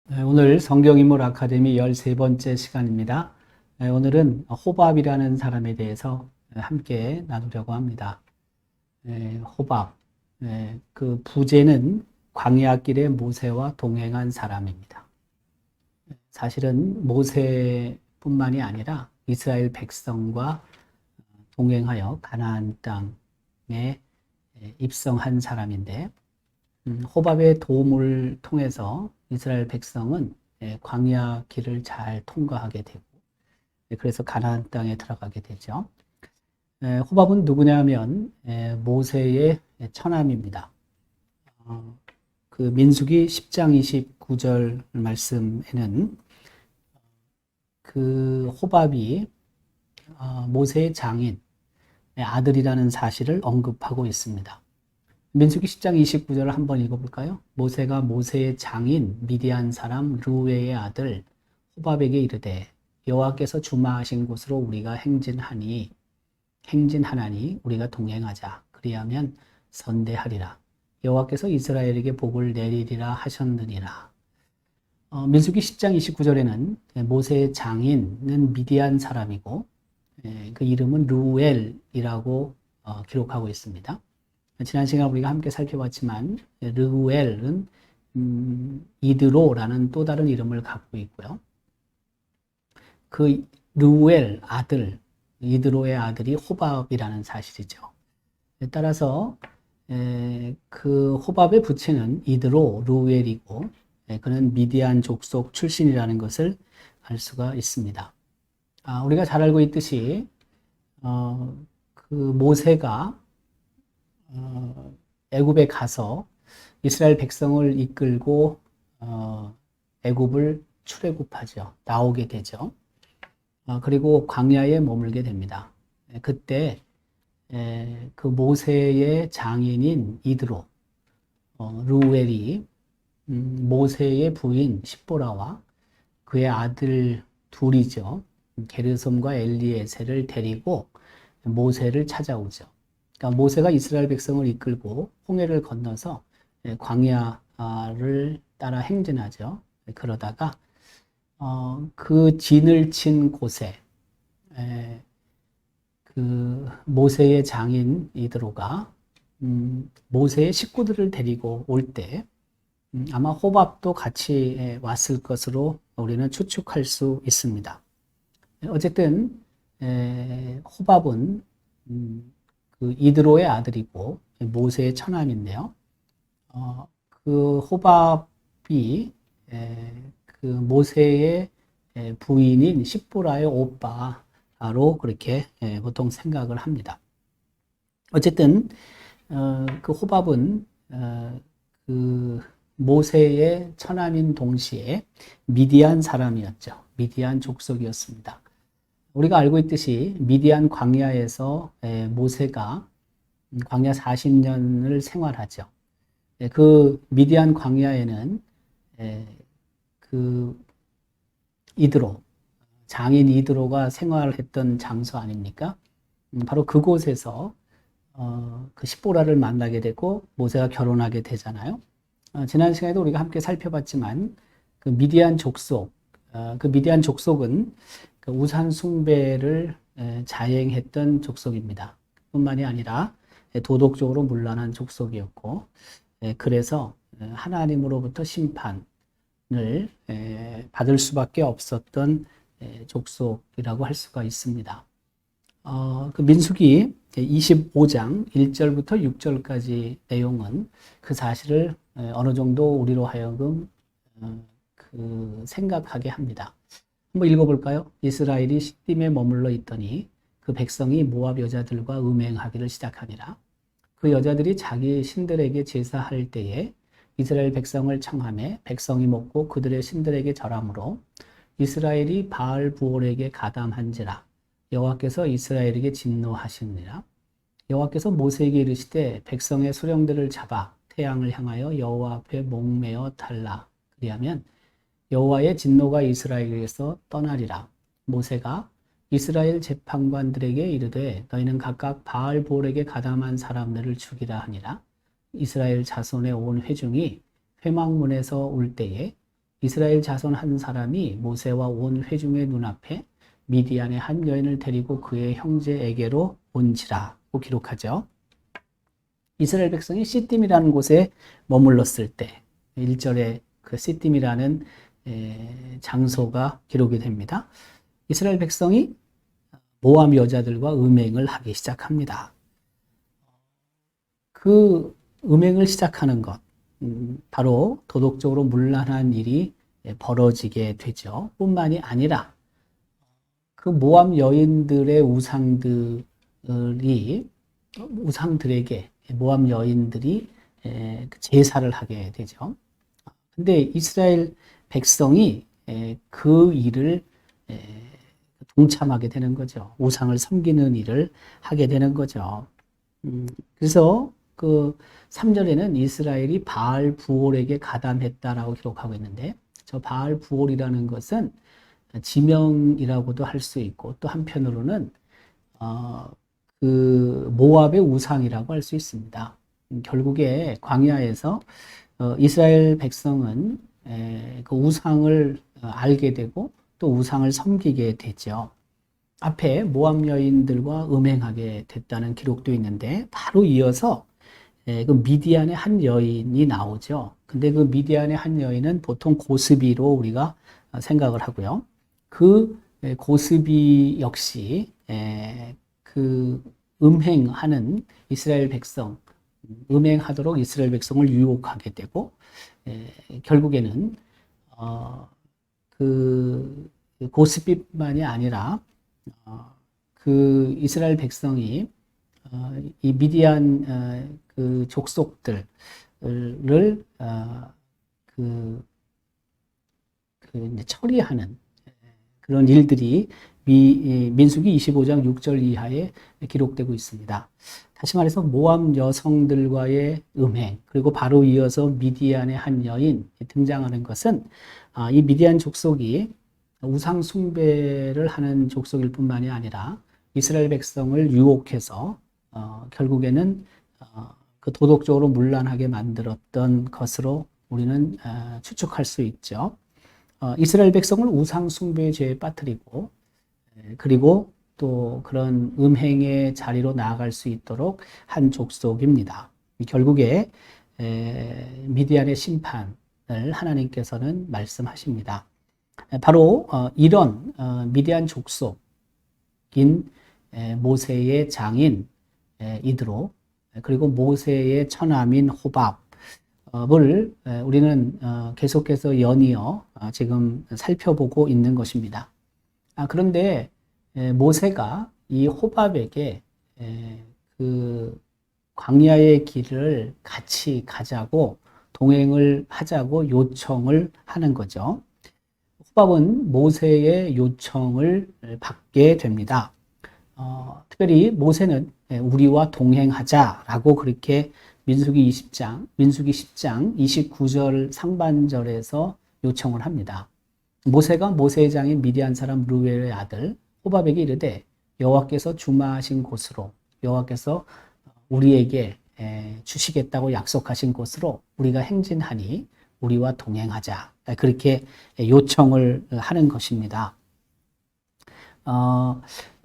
오늘 성경인물 아카데미 13번째 시간입니다. 오늘은 호밥이라는 사람에 대해서 함께 나누려고 합니다. 호밥, 그 부제는 광야길에 모세와 동행한 사람입니다. 사실은 모세뿐만이 아니라 이스라엘 백성과 동행하여 가나안 땅에 입성한 사람인데, 호밥의 도움을 통해서 이스라엘 백성은 광야 길을 잘 통과하게 되고, 그래서 가나안 땅에 들어가게 되죠. 호밥은 누구냐면 모세의 처남입니다. 그 민수기 10장 29절 말씀에는 그 호밥이 모세의 장인 아들이라는 사실을 언급하고 있습니다. 민수기 10장 29절을 한번 읽어볼까요? 모세가 모세의 장인 미디안 사람 르우엘의 아들 호밥에게 이르되 여호와께서 주마하신 곳으로 우리가 행진하나니 우리가 동행하자. 그리하면 선대하리라. 여호와께서 이스라엘에게 복을 내리리라 하셨느니라. 민수기 10장 29절에는 모세의 장인은 미디안 사람이고 그 이름은 르우엘이라고 기록하고 있습니다. 지난 시간 우리가 함께 살펴봤지만 르우엘은 이드로라는 또 다른 이름을 갖고 있고요. 그 르우엘 아들, 이드로의 아들이 호밥이라는 사실이죠. 따라서 그 호밥의 부친은 이드로, 르우엘이고 그는 미디안 족속 출신이라는 것을 알 수가 있습니다. 우리가 잘 알고 있듯이 그 모세가 애굽에 가서 이스라엘 백성을 이끌고 애굽을 출애굽하죠. 나오게 되죠. 그리고 광야에 머물게 됩니다. 그때 그 모세의 장인인 이드로, 르우엘이 모세의 부인 십보라와 그의 아들 둘이죠. 게르솜과 엘리에셀을 데리고 모세를 찾아오죠. 그러니까 모세가 이스라엘 백성을 이끌고 홍해를 건너서 광야를 따라 행진하죠. 그러다가 그 진을 친 곳에 그 모세의 장인 이드로가 모세의 식구들을 데리고 올 때 아마 호밥도 같이 왔을 것으로 우리는 추측할 수 있습니다. 어쨌든 호밥은 그 이드로의 아들이고 모세의 처남인데요. 그 호밥이 그 모세의 부인인 십보라의 오빠로 그렇게 보통 생각을 합니다. 어쨌든 그 호밥은 그 모세의 처남인 동시에 미디안 사람이었죠. 미디안 족속이었습니다. 우리가 알고 있듯이 미디안 광야에서 모세가 광야 40년을 생활하죠. 그 미디안 광야에는 그 이드로, 장인 이드로가 생활했던 장소 아닙니까? 바로 그곳에서 그 십보라를 만나게 되고 모세가 결혼하게 되잖아요. 지난 시간에도 우리가 함께 살펴봤지만 그 미디안 족속, 그 미디안 족속은 그 우상 숭배를 자행했던 족속입니다. 뿐만이 아니라 도덕적으로 문란한 족속이었고, 그래서 하나님으로부터 심판을 받을 수밖에 없었던 족속이라고 할 수가 있습니다. 그 민수기 25장 1절부터 6절까지 내용은 그 사실을 어느 정도 우리로 하여금 그 생각하게 합니다. 한번 읽어볼까요? 이스라엘이 시딤에 머물러 있더니 그 백성이 모압 여자들과 음행하기를 시작하니라. 그 여자들이 자기 신들에게 제사할 때에 이스라엘 백성을 청하매 백성이 먹고 그들의 신들에게 절함으로 이스라엘이 바알 부올에게 가담한지라. 여호와께서 이스라엘에게 진노하시니라. 여호와께서 모세에게 이르시되 백성의 수령들을 잡아 태양을 향하여 여호와 앞에 목매어 달라. 그리하면 여호와의 진노가 이스라엘에게서 떠나리라. 모세가 이스라엘 재판관들에게 이르되 너희는 각각 바알 볼에게 가담한 사람들을 죽이라 하니라. 이스라엘 자손의 온 회중이 회막문에서 올 때에 이스라엘 자손 한 사람이 모세와 온 회중의 눈앞에 미디안의 한 여인을 데리고 그의 형제에게로 온지라고 기록하죠. 이스라엘 백성이 시딤이라는 곳에 머물렀을 때 1절에 그 시딤이라는 장소가 기록이 됩니다. 이스라엘 백성이 모압 여자들과 음행을 하기 시작합니다. 그 음행을 시작하는 것, 바로 도덕적으로 문란한 일이 벌어지게 되죠. 뿐만이 아니라 그 모압 여인들의 우상들에게 모압 여인들이 제사를 하게 되죠. 근데 이스라엘 백성이 그 일을 동참하게 되는 거죠. 우상을 섬기는 일을 하게 되는 거죠. 그래서 그 3절에는 이스라엘이 바알 부올에게 가담했다라고 기록하고 있는데, 저 바알 부올이라는 것은 지명이라고도 할 수 있고, 또 한편으로는 그 모압의 우상이라고 할 수 있습니다. 결국에 광야에서 이스라엘 백성은 그 우상을 알게 되고 또 우상을 섬기게 되죠. 앞에 모압 여인들과 음행하게 됐다는 기록도 있는데, 바로 이어서 그 미디안의 한 여인이 나오죠. 근데 그 미디안의 한 여인은 보통 고스비로 우리가 생각을 하고요. 그 고스비 역시 그 음행하는 이스라엘 백성, 음행하도록 이스라엘 백성을 유혹하게 되고, 결국에는 그 고스비뿐만이 아니라 그 이스라엘 백성이 이 미디안 그 족속들을 이제 처리하는 그런 일들이 민수기 25장 6절 이하에 기록되고 있습니다. 다시 말해서 모압 여성들과의 음행, 그리고 바로 이어서 미디안의 한 여인 등장하는 것은 이 미디안 족속이 우상 숭배를 하는 족속일 뿐만이 아니라 이스라엘 백성을 유혹해서 결국에는 그 도덕적으로 문란하게 만들었던 것으로 우리는 추측할 수 있죠. 이스라엘 백성을 우상 숭배의 죄에 빠뜨리고, 그리고 또 그런 음행의 자리로 나아갈 수 있도록 한 족속입니다. 결국에 미디안의 심판을 하나님께서는 말씀하십니다. 바로 이런 미디안 족속인 모세의 장인 이드로, 그리고 모세의 처남인 호밥을 우리는 계속해서 연이어 지금 살펴보고 있는 것입니다. 그런데 모세가 이 호밥에게 그 광야의 길을 같이 가자고, 동행을 하자고 요청을 하는 거죠. 호밥은 모세의 요청을 받게 됩니다. 특별히 모세는 우리와 동행하자라고 그렇게 민수기 10장 29절 상반절에서 요청을 합니다. 모세가 모세의 장인 미디안 사람 르웨의 아들 호밥에게 이르되, 여호와께서 주마하신 곳으로, 여호와께서 우리에게 주시겠다고 약속하신 곳으로 우리가 행진하니 우리와 동행하자, 그렇게 요청을 하는 것입니다.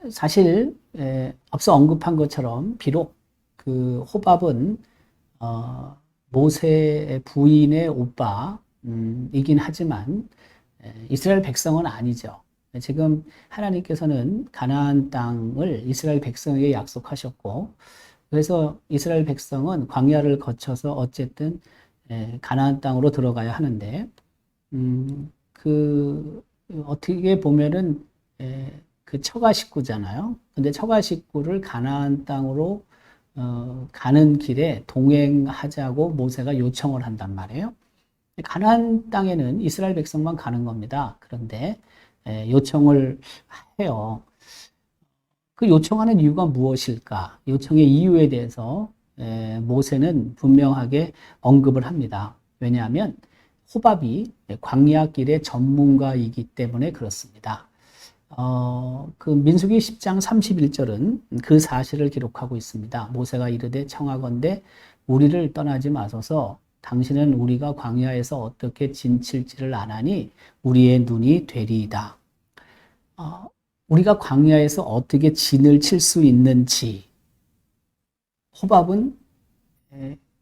사실 앞서 언급한 것처럼 비록 그 호밥은 모세의 부인의 오빠이긴 하지만 이스라엘 백성은 아니죠. 지금 하나님께서는 가나안 땅을 이스라엘 백성에게 약속하셨고, 그래서 이스라엘 백성은 광야를 거쳐서 어쨌든 가나안 땅으로 들어가야 하는데, 그 어떻게 보면은 그 처가 식구잖아요. 근데 처가 식구를 가나안 땅으로 가는 길에 동행하자고 모세가 요청을 한단 말이에요. 가나안 땅에는 이스라엘 백성만 가는 겁니다. 그런데 요청을 해요. 그 요청하는 이유가 무엇일까? 요청의 이유에 대해서 모세는 분명하게 언급을 합니다. 왜냐하면 호밥이 광야길의 전문가이기 때문에 그렇습니다. 그 민수기 10장 31절은 그 사실을 기록하고 있습니다. 모세가 이르되 청하건대 우리를 떠나지 마소서, 당신은 우리가 광야에서 어떻게 진칠지를 아나니 우리의 눈이 되리이다. 우리가 광야에서 어떻게 진을 칠 수 있는지 호밥은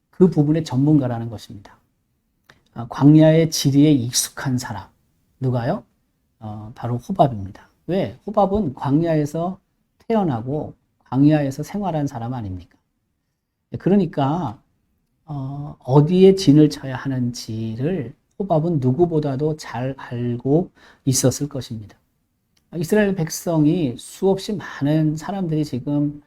그 부분의 전문가라는 것입니다. 광야의 지리에 익숙한 사람. 누가요? 바로 호밥입니다. 왜? 호밥은 광야에서 태어나고 광야에서 생활한 사람 아닙니까? 그러니까 어디에 진을 쳐야 하는지를 호밥은 누구보다도 잘 알고 있었을 것입니다. 이스라엘 백성이 수없이 많은 사람들이 지금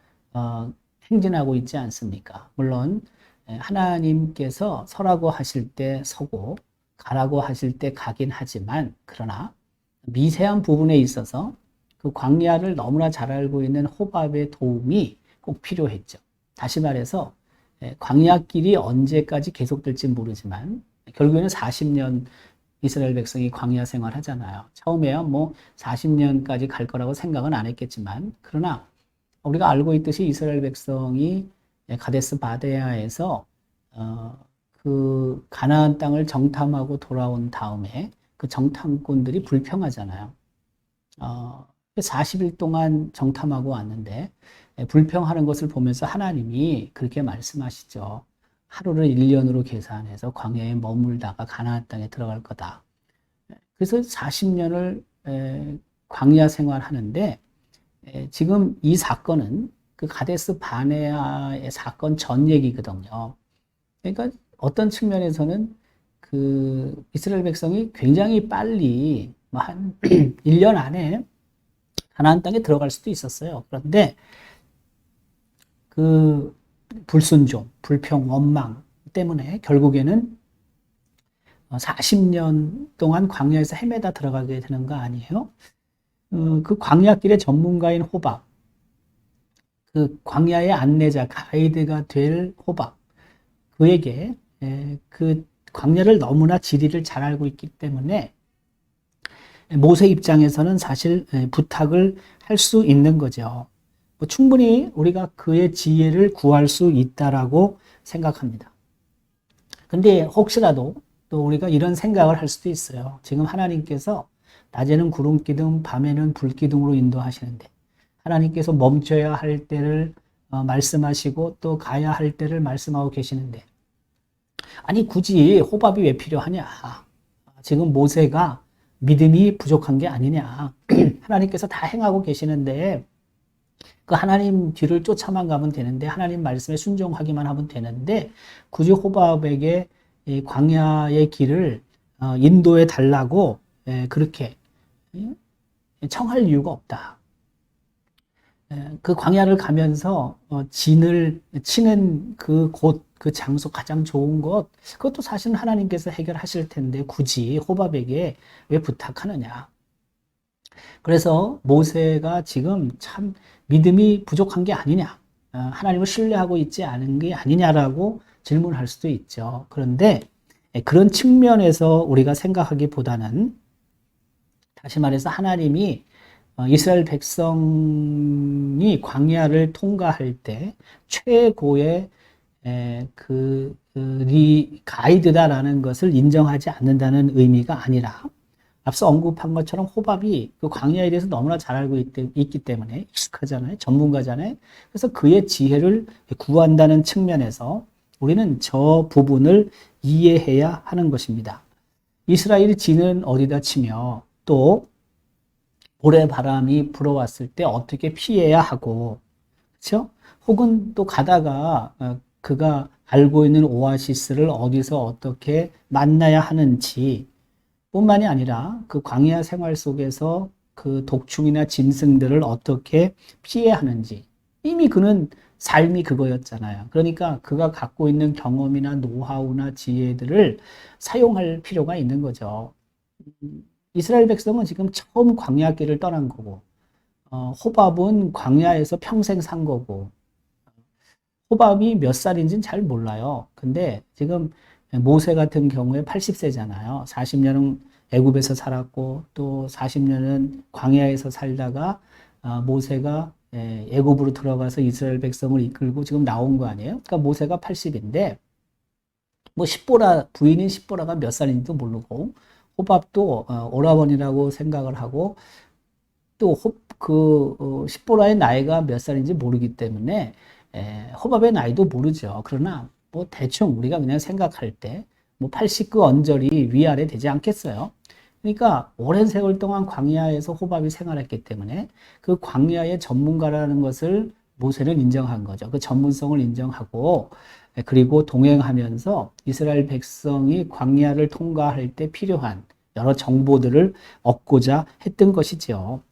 행진하고 있지 않습니까? 물론 하나님께서 서라고 하실 때 서고 가라고 하실 때 가긴 하지만 그러나 미세한 부분에 있어서 그 광야를 너무나 잘 알고 있는 호밥의 도움이 꼭 필요했죠. 다시 말해서 광야길이 언제까지 계속될지 모르지만 결국에는 40년 이스라엘 백성이 광야 생활 하잖아요. 처음에야 뭐 40년까지 갈 거라고 생각은 안 했겠지만 그러나 우리가 알고 있듯이 이스라엘 백성이 가데스 바네아에서 그 가나안 땅을 정탐하고 돌아온 다음에 그 정탐꾼들이 불평하잖아요. 40일 동안 정탐하고 왔는데 불평하는 것을 보면서 하나님이 그렇게 말씀하시죠. 하루를 1년으로 계산해서 광야에 머물다가 가나안 땅에 들어갈 거다. 그래서 40년을 광야 생활하는데 지금 이 사건은 그 가데스 바네아의 사건 전 얘기거든요. 그러니까 어떤 측면에서는 그 이스라엘 백성이 굉장히 빨리 한 1년 안에 가나안 땅에 들어갈 수도 있었어요. 그런데 그 불순종, 불평, 원망 때문에 결국에는 40년 동안 광야에서 헤매다 들어가게 되는 거 아니에요? 그 광야길의 전문가인 호박, 그 광야의 안내자, 가이드가 될 호박, 그에게 그 광야를 너무나 지리를 잘 알고 있기 때문에 모세 입장에서는 사실 부탁을 할 수 있는 거죠. 충분히 우리가 그의 지혜를 구할 수 있다라고 생각합니다. 근데 혹시라도 또 우리가 이런 생각을 할 수도 있어요. 지금 하나님께서 낮에는 구름 기둥, 밤에는 불 기둥으로 인도하시는데 하나님께서 멈춰야 할 때를 말씀하시고 또 가야 할 때를 말씀하고 계시는데 아니 굳이 호밥이 왜 필요하냐? 지금 모세가 믿음이 부족한 게 아니냐? 하나님께서 다 행하고 계시는데 그 하나님 뒤를 쫓아만 가면 되는데 하나님 말씀에 순종하기만 하면 되는데 굳이 호밥에게 이 광야의 길을 인도해 달라고 그렇게 청할 이유가 없다. 그 광야를 가면서 진을 치는 그 곳, 그 장소 가장 좋은 곳, 그것도 사실은 하나님께서 해결하실 텐데 굳이 호밥에게 왜 부탁하느냐. 그래서 모세가 지금 참 믿음이 부족한 게 아니냐, 하나님을 신뢰하고 있지 않은 게 아니냐라고 질문할 수도 있죠. 그런데 그런 측면에서 우리가 생각하기보다는 다시 말해서 하나님이 이스라엘 백성이 광야를 통과할 때 최고의 그 가이드다라는 것을 인정하지 않는다는 의미가 아니라 앞서 언급한 것처럼 호밥이 그 광야에 대해서 너무나 잘 알고 있기 때문에 익숙하잖아요. 전문가잖아요. 그래서 그의 지혜를 구한다는 측면에서 우리는 저 부분을 이해해야 하는 것입니다. 이스라엘이 진은 어디다 치며 또 모래바람이 불어왔을 때 어떻게 피해야 하고, 그렇죠? 혹은 또 가다가 그가 알고 있는 오아시스를 어디서 어떻게 만나야 하는지 뿐만이 아니라 그 광야 생활 속에서 그 독충이나 짐승들을 어떻게 피해야 하는지 이미 그는 삶이 그거였잖아요. 그러니까 그가 갖고 있는 경험이나 노하우나 지혜들을 사용할 필요가 있는 거죠. 이스라엘 백성은 지금 처음 광야길을 떠난 거고 호밥은 광야에서 평생 산 거고 호밥이 몇 살인지는 잘 몰라요. 근데 지금 모세 같은 경우에 80세잖아요. 40년은 애굽에서 살았고 또 40년은 광야에서 살다가 모세가 애굽으로 들어가서 이스라엘 백성을 이끌고 지금 나온 거 아니에요? 그러니까 모세가 80인데 뭐 십보라, 부인인 십보라가 몇 살인지도 모르고, 호밥도 오라버니라고 생각을 하고, 또 십보라의 나이가 몇 살인지 모르기 때문에 호밥의 나이도 모르죠. 그러나 뭐 대충 우리가 그냥 생각할 때 뭐 80그 언저리 위아래 되지 않겠어요. 그러니까 오랜 세월 동안 광야에서 호밥이 생활했기 때문에 그 광야의 전문가라는 것을 모세는 인정한 거죠. 그 전문성을 인정하고, 그리고 동행하면서 이스라엘 백성이 광야를 통과할 때 필요한 여러 정보들을 얻고자 했던 것이죠.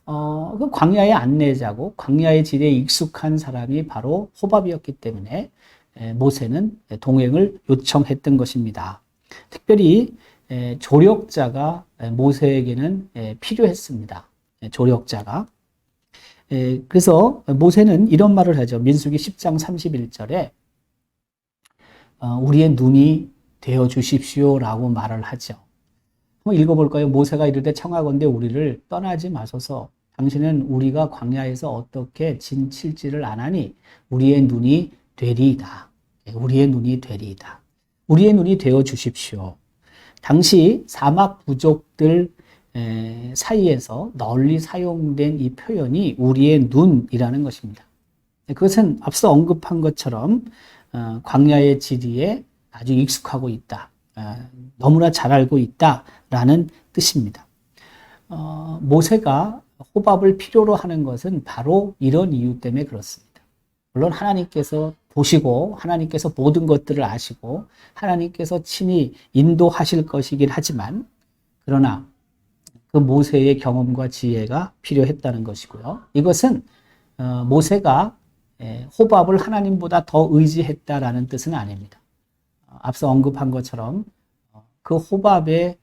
그 광야의 안내자고 광야의 지리에 익숙한 사람이 바로 호밥이었기 때문에 모세는 동행을 요청했던 것입니다. 특별히 조력자가 모세에게는 필요했습니다. 조력자가. 그래서 모세는 이런 말을 하죠. 민수기 10장 31절에 우리의 눈이 되어 주십시오라고 말을 하죠. 한번 읽어볼까요? 모세가 이르되 청하건대 우리를 떠나지 마소서. 당신은 우리가 광야에서 어떻게 진칠지를 아나니 우리의 눈이 되리이다. 우리의 눈이 되리이다. 우리의 눈이 되어 주십시오. 당시 사막 부족들 사이에서 널리 사용된 이 표현이 우리의 눈이라는 것입니다. 그것은 앞서 언급한 것처럼 광야의 지리에 아주 익숙하고 있다. 너무나 잘 알고 있다라는 뜻입니다. 모세가 호밥을 필요로 하는 것은 바로 이런 이유 때문에 그렇습니다. 물론 하나님께서 보시고 하나님께서 모든 것들을 아시고 하나님께서 친히 인도하실 것이긴 하지만, 그러나 그 모세의 경험과 지혜가 필요했다는 것이고요. 이것은 모세가 호밥을 하나님보다 더 의지했다라는 뜻은 아닙니다. 앞서 언급한 것처럼 그 호밥의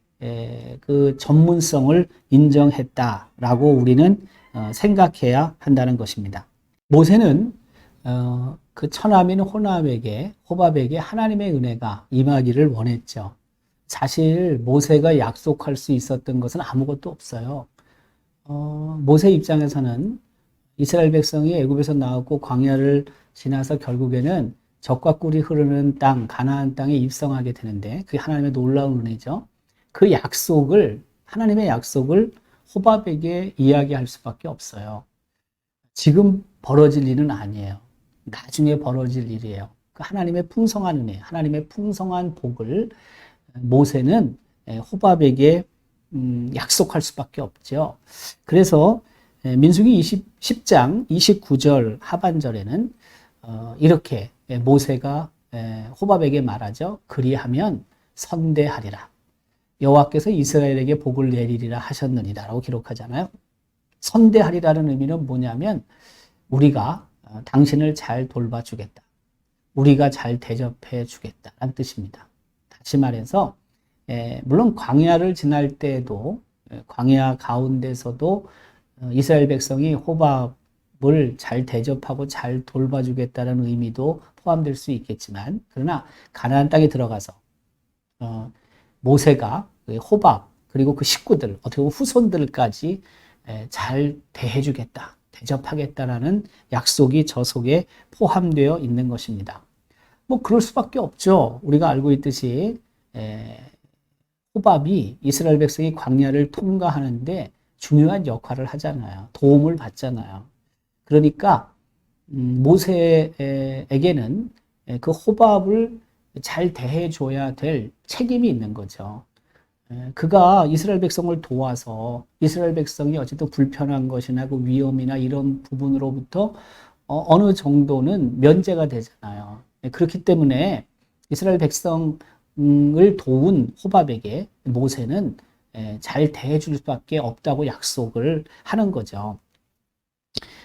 그 전문성을 인정했다라고 우리는 생각해야 한다는 것입니다. 모세는 그 처남인 호밥에게 하나님의 은혜가 임하기를 원했죠. 사실 모세가 약속할 수 있었던 것은 아무것도 없어요. 모세 입장에서는 이스라엘 백성이 애굽에서 나왔고 광야를 지나서 결국에는 젖과 꿀이 흐르는 땅, 가나안 땅에 입성하게 되는데, 그게 하나님의 놀라운 은혜죠. 그 하나님의 약속을 호밥에게 이야기할 수밖에 없어요. 지금 벌어질 일은 아니에요. 나중에 벌어질 일이에요. 그 하나님의 풍성한 은혜, 하나님의 풍성한 복을 모세는 호밥에게 약속할 수밖에 없죠. 그래서 민수기 10장 29절 하반절에는 이렇게 모세가 호밥에게 말하죠. 그리하면 선대하리라. 여호와께서 이스라엘에게 복을 내리리라 하셨느니라 라고 기록하잖아요. 선대하리라는 의미는 뭐냐면 우리가 당신을 잘 돌봐주겠다. 우리가 잘 대접해 주겠다라는 뜻입니다. 다시 말해서 물론 광야를 지날 때에도 광야 가운데서도 이스라엘 백성이 호밥을 잘 대접하고 잘 돌봐주겠다는 의미도 포함될 수 있겠지만, 그러나 가나안 땅에 들어가서 모세가 호밥 그리고 그 식구들, 어떻게 보면 후손들까지 잘 대해주겠다, 대접하겠다라는 약속이 저 속에 포함되어 있는 것입니다. 뭐 그럴 수밖에 없죠. 우리가 알고 있듯이 호밥이 이스라엘 백성이 광야를 통과하는데 중요한 역할을 하잖아요. 도움을 받잖아요. 그러니까 모세에게는 그 호밥을 잘 대해줘야 될 책임이 있는 거죠. 그가 이스라엘 백성을 도와서 이스라엘 백성이 어쨌든 불편한 것이나 그 위험이나 이런 부분으로부터 어느 정도는 면제가 되잖아요. 그렇기 때문에 이스라엘 백성을 도운 호밥에게 모세는 잘 대해줄 수밖에 없다고 약속을 하는 거죠.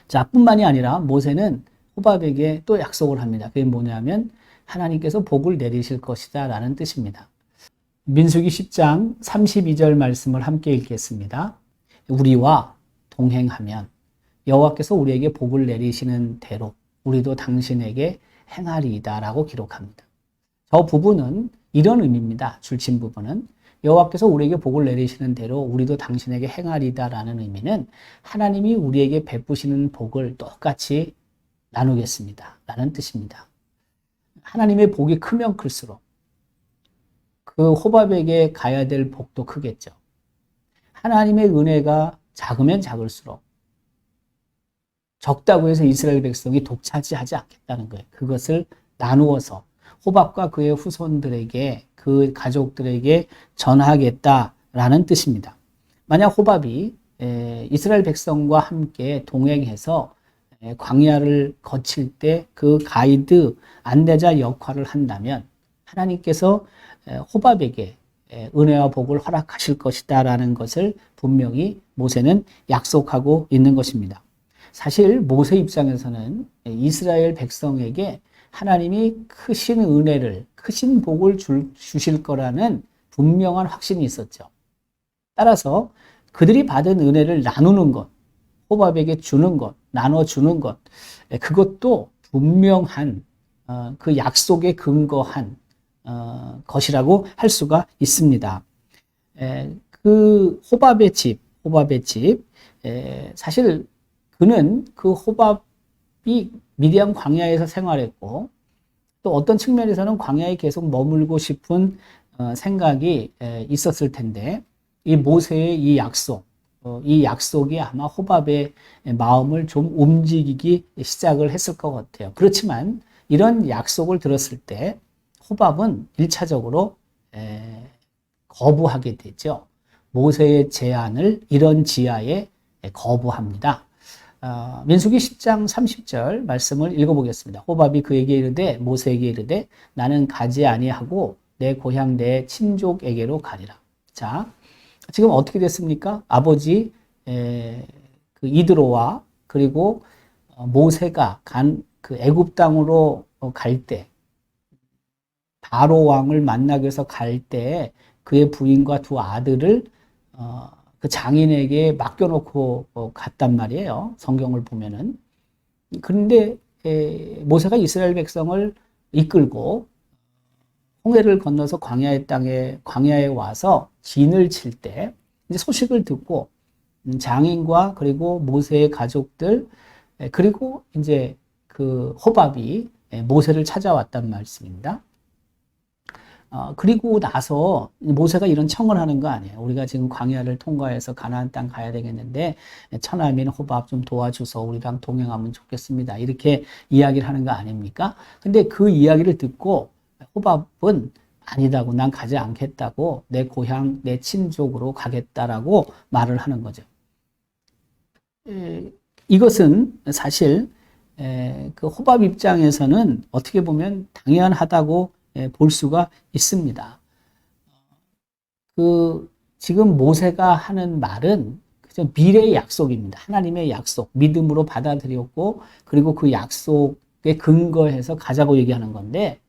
자, 뿐만이 아니라 모세는 호밥에게 또 약속을 합니다. 그게 뭐냐면 하나님께서 복을 내리실 것이다 라는 뜻입니다. 민수기 10장 32절 말씀을 함께 읽겠습니다. 우리와 동행하면 여호와께서 우리에게 복을 내리시는 대로 우리도 당신에게 행하리이다 라고 기록합니다. 저 부분은 이런 의미입니다. 줄친 부분은 여호와께서 우리에게 복을 내리시는 대로 우리도 당신에게 행하리이다 라는 의미는 하나님이 우리에게 베푸시는 복을 똑같이 나누겠습니다 라는 뜻입니다. 하나님의 복이 크면 클수록 그 호밥에게 가야 될 복도 크겠죠. 하나님의 은혜가 작으면 작을수록 적다고 해서 이스라엘 백성이 독차지하지 않겠다는 거예요. 그것을 나누어서 호밥과 그의 후손들에게, 그 가족들에게 전하겠다라는 뜻입니다. 만약 호밥이 이스라엘 백성과 함께 동행해서 광야를 거칠 때 그 가이드, 안내자 역할을 한다면 하나님께서 호밥에게 은혜와 복을 허락하실 것이다라는 것을 분명히 모세는 약속하고 있는 것입니다. 사실 모세 입장에서는 이스라엘 백성에게 하나님이 크신 은혜를, 크신 복을 주실 거라는 분명한 확신이 있었죠. 따라서 그들이 받은 은혜를 나누는 것, 호밥에게 주는 것, 나눠주는 것, 그것도 분명한 그 약속에 근거한 것이라고 할 수가 있습니다. 그 호밥의 집, 사실 그는 그 호밥이 미디안 광야에서 생활했고 또 어떤 측면에서는 광야에 계속 머물고 싶은 생각이 있었을 텐데 이 모세의 이 약속이 아마 호밥의 마음을 좀 움직이기 시작을 했을 것 같아요. 그렇지만 이런 약속을 들었을 때 호밥은 1차적으로 거부하게 되죠. 모세의 제안을 이런 지하에 거부합니다. 민수기 10장 30절 말씀을 읽어보겠습니다. 호밥이 그에게 이르되 모세에게 이르되 나는 가지 아니하고 내 고향 내 친족에게로 가리라. 자, 지금 어떻게 됐습니까? 아버지 그 이드로와 그리고 모세가 간 그 애굽 땅으로 갈 때 바로 왕을 만나기 위해서 갈 때 그의 부인과 두 아들을 그 장인에게 맡겨놓고 갔단 말이에요. 성경을 보면은. 그런데 모세가 이스라엘 백성을 이끌고 홍해를 건너서 광야에 와서 진을 칠 때 이제 소식을 듣고 장인과 그리고 모세의 가족들 그리고 이제 그 호밥이 모세를 찾아왔단 말씀입니다. 그리고 나서 모세가 이런 청을 하는 거 아니에요. 우리가 지금 광야를 통과해서 가나안 땅 가야 되겠는데 처남인 호밥 좀 도와줘서 우리랑 동행하면 좋겠습니다. 이렇게 이야기를 하는 거 아닙니까? 근데 그 이야기를 듣고 호밥은 아니다고, 난 가지 않겠다고, 내 고향, 내 친족으로 가겠다라고 말을 하는 거죠. 이것은 사실 그 호밥 입장에서는 어떻게 보면 당연하다고 볼 수가 있습니다. 지금 모세가 하는 말은 그저 미래의 약속입니다. 하나님의 약속, 믿음으로 받아들였고, 그리고 그 약속에 근거해서 가자고 얘기하는 건데,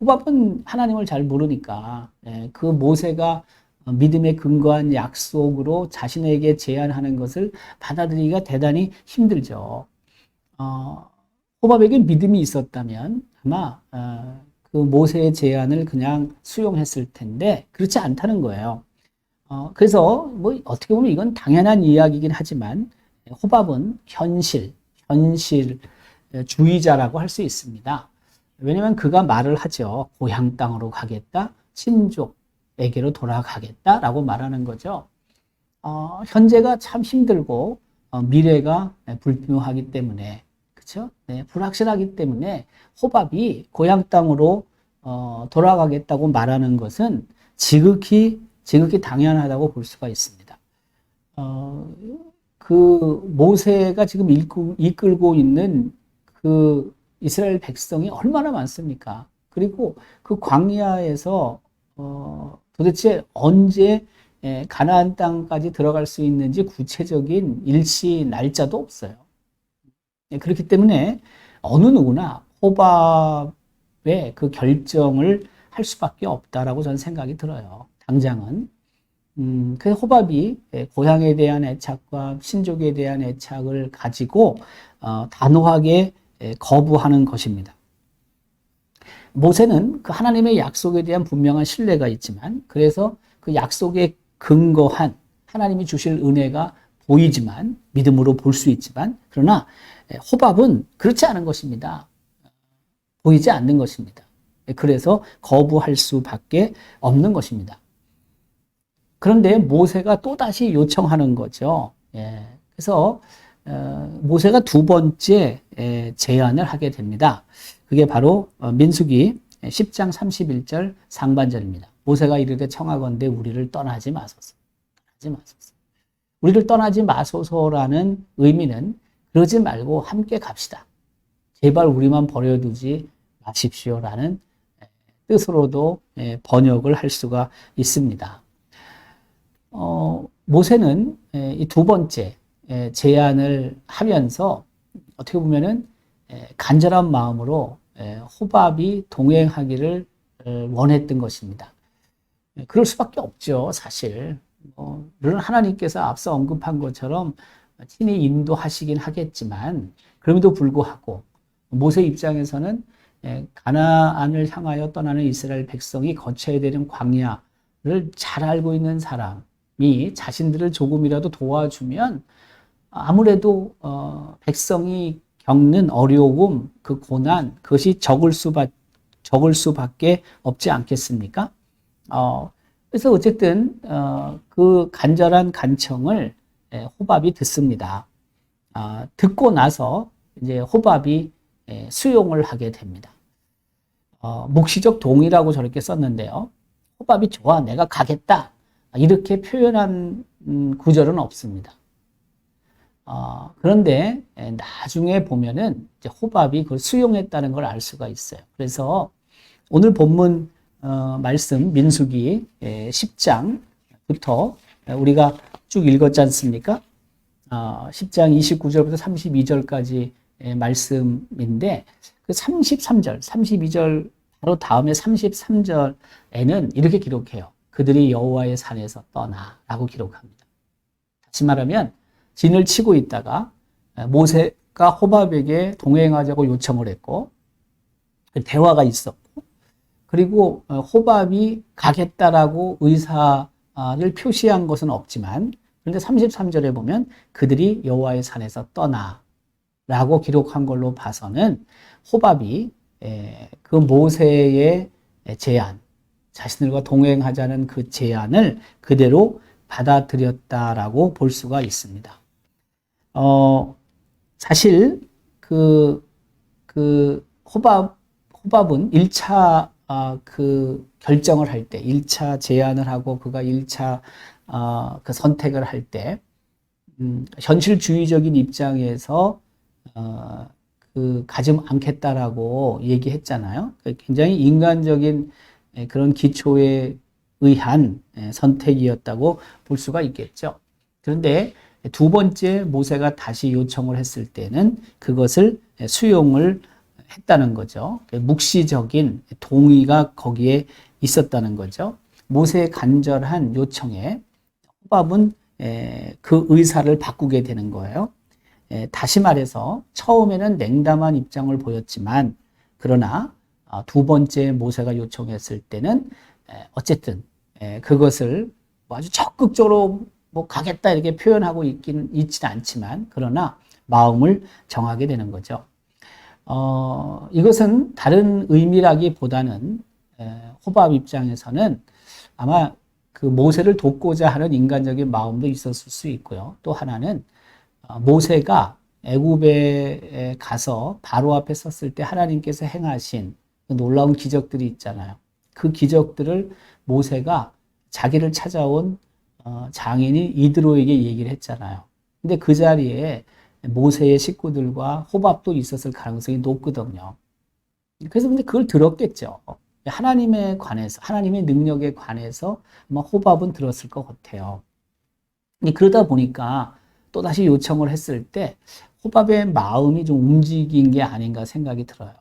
호밥은 하나님을 잘 모르니까, 그 모세가 믿음에 근거한 약속으로 자신에게 제안하는 것을 받아들이기가 대단히 힘들죠. 호밥에게 믿음이 있었다면 아마 그 모세의 제안을 그냥 수용했을 텐데 그렇지 않다는 거예요. 그래서 뭐 어떻게 보면 이건 당연한 이야기이긴 하지만 호밥은 현실주의자라고 할 수 있습니다. 왜냐하면 그가 말을 하죠. 고향 땅으로 가겠다, 친족에게로 돌아가겠다라고 말하는 거죠. 현재가 참 힘들고 미래가 불투명하기 때문에 그렇죠? 네, 불확실하기 때문에 호밥이 고향 땅으로 돌아가겠다고 말하는 것은 지극히 당연하다고 볼 수가 있습니다. 그 모세가 지금 이끌고 있는 그 이스라엘 백성이 얼마나 많습니까? 그리고 그 광야에서 도대체 언제 가나안 땅까지 들어갈 수 있는지 구체적인 일시 날짜도 없어요. 그렇기 때문에 어느 누구나 호밥의 그 결정을 할 수밖에 없다라고 저는 생각이 들어요. 당장은. 그 호밥이 고향에 대한 애착과 친족에 대한 애착을 가지고 단호하게 거부하는 것입니다. 모세는 그 하나님의 약속에 대한 분명한 신뢰가 있지만 그래서 그 약속에 근거한 하나님이 주실 은혜가 보이지만 믿음으로 볼 수 있지만 그러나 호밥은 그렇지 않은 것입니다. 보이지 않는 것입니다. 그래서 거부할 수밖에 없는 것입니다. 그런데 모세가 또다시 요청하는 거죠. 그래서 모세가 두 번째 제안을 하게 됩니다. 그게 바로 민수기 10장 31절 상반절입니다. 모세가 이르되 청하건대 우리를 떠나지 마소서. 떠나지 마소서. 우리를 떠나지 마소서라는 의미는 그러지 말고 함께 갑시다. 제발 우리만 버려두지 마십시오라는 뜻으로도 번역을 할 수가 있습니다. 모세는 이 두 번째 제안을 하면서 어떻게 보면은 간절한 마음으로 호밥이 동행하기를 원했던 것입니다. 그럴 수밖에 없죠, 사실. 물론 하나님께서 앞서 언급한 것처럼 친히 인도하시긴 하겠지만 그럼에도 불구하고 모세 입장에서는 가나안을 향하여 떠나는 이스라엘 백성이 거쳐야 되는 광야를 잘 알고 있는 사람이 자신들을 조금이라도 도와주면 아무래도 백성이 겪는 어려움, 그 고난, 그것이 적을 수밖에 없지 않겠습니까? 그래서 어쨌든 그 간절한 간청을 호밥이 듣습니다. 듣고 나서 이제 호밥이 수용을 하게 됩니다. 묵시적 동의라고 저렇게 썼는데요. 호밥이 좋아, 내가 가겠다. 이렇게 표현한 구절은 없습니다. 그런데 나중에 보면은 이제 호밥이 그걸 수용했다는 걸 알 수가 있어요. 그래서 오늘 본문 말씀 민수기 10장부터 우리가 쭉 읽었지 않습니까? 10장 29절부터 32절까지 말씀인데 그 33절, 32절 바로 다음에 33절에는 이렇게 기록해요. 그들이 여호와의 산에서 떠나라고 기록합니다. 다시 말하면 진을 치고 있다가 모세가 호밥에게 동행하자고 요청을 했고 대화가 있었고 그리고 호밥이 가겠다라고 의사를 표시한 것은 없지만 그런데 33절에 보면 그들이 여호와의 산에서 떠나라고 기록한 걸로 봐서는 호밥이 그 모세의 제안, 자신들과 동행하자는 그 제안을 그대로 받아들였다라고 볼 수가 있습니다. 사실 그 호밥은 1차 그 결정을 할 때, 1차 제안을 하고 그가 1차 그 선택을 할 때, 현실주의적인 입장에서 그 가지 않겠다라고 얘기했잖아요. 굉장히 인간적인 그런 기초에 의한 선택이었다고 볼 수가 있겠죠. 그런데 두 번째 모세가 다시 요청을 했을 때는 그것을 수용을 했다는 거죠. 묵시적인 동의가 거기에 있었다는 거죠. 모세의 간절한 요청에 호밥은 그 의사를 바꾸게 되는 거예요. 다시 말해서 처음에는 냉담한 입장을 보였지만 그러나 두 번째 모세가 요청했을 때는 어쨌든 그것을 아주 적극적으로 뭐 가겠다 이렇게 표현하고 있지는 않지만 그러나 마음을 정하게 되는 거죠. 이것은 다른 의미라기보다는 호밥 입장에서는 아마 그 모세를 돕고자 하는 인간적인 마음도 있었을 수 있고요. 또 하나는 모세가 애굽에 가서 바로 앞에 섰을 때 하나님께서 행하신 그 놀라운 기적들이 있잖아요. 그 기적들을 모세가 자기를 찾아온 장인인 이드로에게 얘기를 했잖아요. 근데 그 자리에 모세의 식구들과 호밥도 있었을 가능성이 높거든요. 그래서 근데 그걸 들었겠죠. 하나님에 관해서, 하나님의 능력에 관해서 아마 호밥은 들었을 것 같아요. 그러다 보니까 또다시 요청을 했을 때 호밥의 마음이 좀 움직인 게 아닌가 생각이 들어요.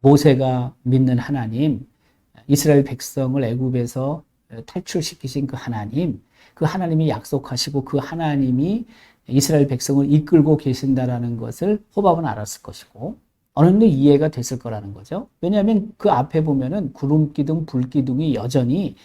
모세가 믿는 하나님, 이스라엘 백성을 애굽에서 탈출시키신 그 하나님이 약속하시고 그 하나님이 이스라엘 백성을 이끌고 계신다라는 것을 호밥은 알았을 것이고 어느 정도 이해가 됐을 거라는 거죠. 왜냐하면 그 앞에 보면은 구름 기둥, 불 기둥이 여전히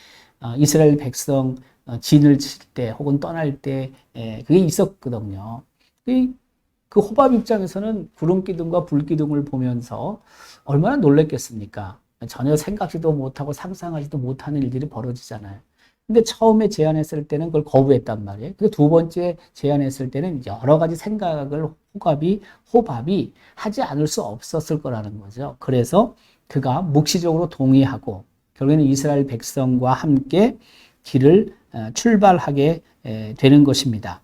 이스라엘 백성 진을 칠 때 혹은 떠날 때 그게 있었거든요. 그 호밥 입장에서는 구름 기둥과 불 기둥을 보면서 얼마나 놀랐겠습니까? 전혀 생각지도 못하고 상상하지도 못하는 일들이 벌어지잖아요. 근데 처음에 제안했을 때는 그걸 거부했단 말이에요. 그 두 번째 제안했을 때는 여러 가지 생각을 호밥이 하지 않을 수 없었을 거라는 거죠. 그래서 그가 묵시적으로 동의하고 결국에는 이스라엘 백성과 함께 길을 출발하게 되는 것입니다.